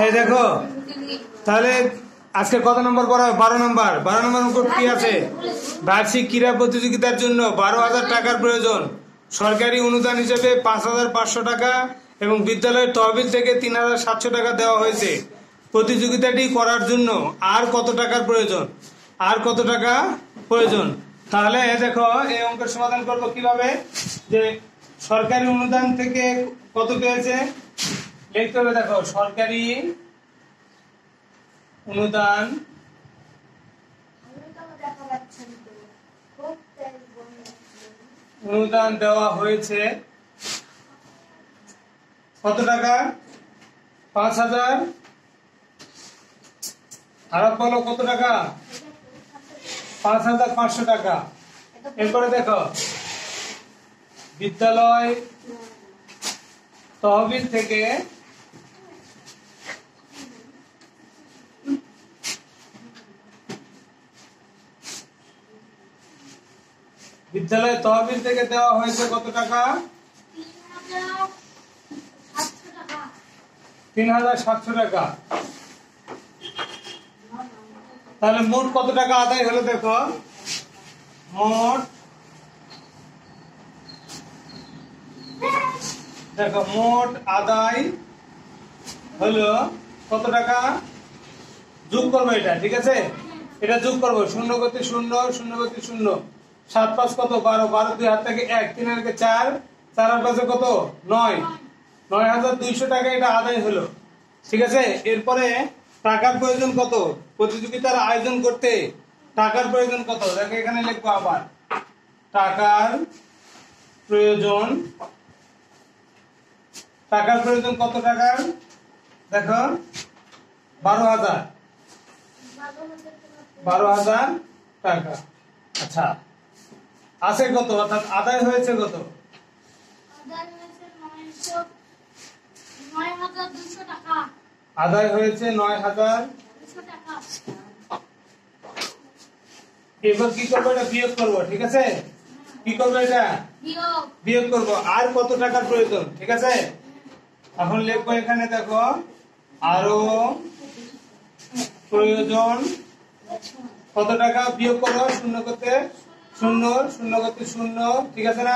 এই দেখো তাহলে আজকে কত নম্বর পড়া? 12 নম্বর। 12 নম্বর অঙ্ক কি আছে? বার্ষিক ক্রীড়া প্রতিযোগিতার জন্য 12,000 টাকার প্রয়োজন। সরকারি অনুদান হিসেবে 5,500 টাকা এবং বিদ্যালয়ের তহবিল থেকে 3,700 টাকা দেওয়া হয়েছে। প্রতিযোগিতাটি করার জন্য আর কত টাকার প্রয়োজন? আর কত টাকা প্রয়োজন? তাহলে দেখো এই অঙ্কের সমাধান করব কিভাবে, যে সরকারি অনুদান থেকে কত পেয়েছে লিখতে হবে। দেখো সরকারি অনুদান দেওয়া হয়েছে কত টাকা? 5,000। আর বলো কত টাকা? 5,500 টাকা। এরপরে দেখো বিদ্যালয় তহবিল থেকে দেওয়া হয়েছে কত টাকা? 3,700 টাকা। তাহলে মোট কত টাকা আদায় হলো? দেখো মোট আদায় হলো কত টাকা? যোগ করবো এটা, ঠিক আছে? এটা যোগ করবো। 0 গতি 0, 0 গতি 0, 7 5 কত? 12, 12 2 হাত থেকে 1, 3 হাতে 4, 4 আর 5 কত? 9, 9,200 টাকা এটা আদায় হলো, ঠিক আছে? এরপরে টাকার প্রয়োজন কত? প্রতিযোগিতার আয়োজন করতে টাকার প্রয়োজন কত? দেখো এখানে লিখবো আবার টাকার প্রয়োজন। কত টাকার? দেখো 12,000 টাকা। আচ্ছা আছে কত, অর্থাৎ আদায় হয়েছে কত? আদায় হয়েছে 9,200 টাকা। এবার কি করবো? এটা বিয়োগ করবো, ঠিক আছে? কি করবো? এটা বিয়োগ করবো। আর কত টাকার প্রয়োজন, ঠিক আছে? এখন লিখবো এখানে, দেখো আরো প্রয়োজন কত টাকা? বিয়োগ করো। 0 করতে 0, 0 করতে 0, ঠিক আছে না?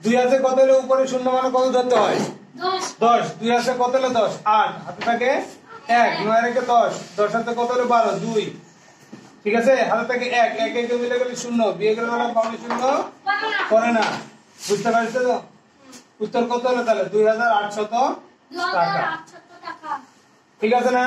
2 আছে কত হলে উপরে 0 মানে কত ধরতে হয়? 10। 2 আছে কত হলে 10? 8, হাতে থাকে 1, 9 রেখে 10, 10 হাতে কত হলে 12, 2, ঠিক আছে? হাতে থাকে 1, 1 1 মিলে গেলে 0, বিয়োগ করে গেলে পাবে 0 করে না। বুঝতে পারছো তো? উত্তর কত হলো তাহলে? 2,800 টাকা, ঠিক আছে না?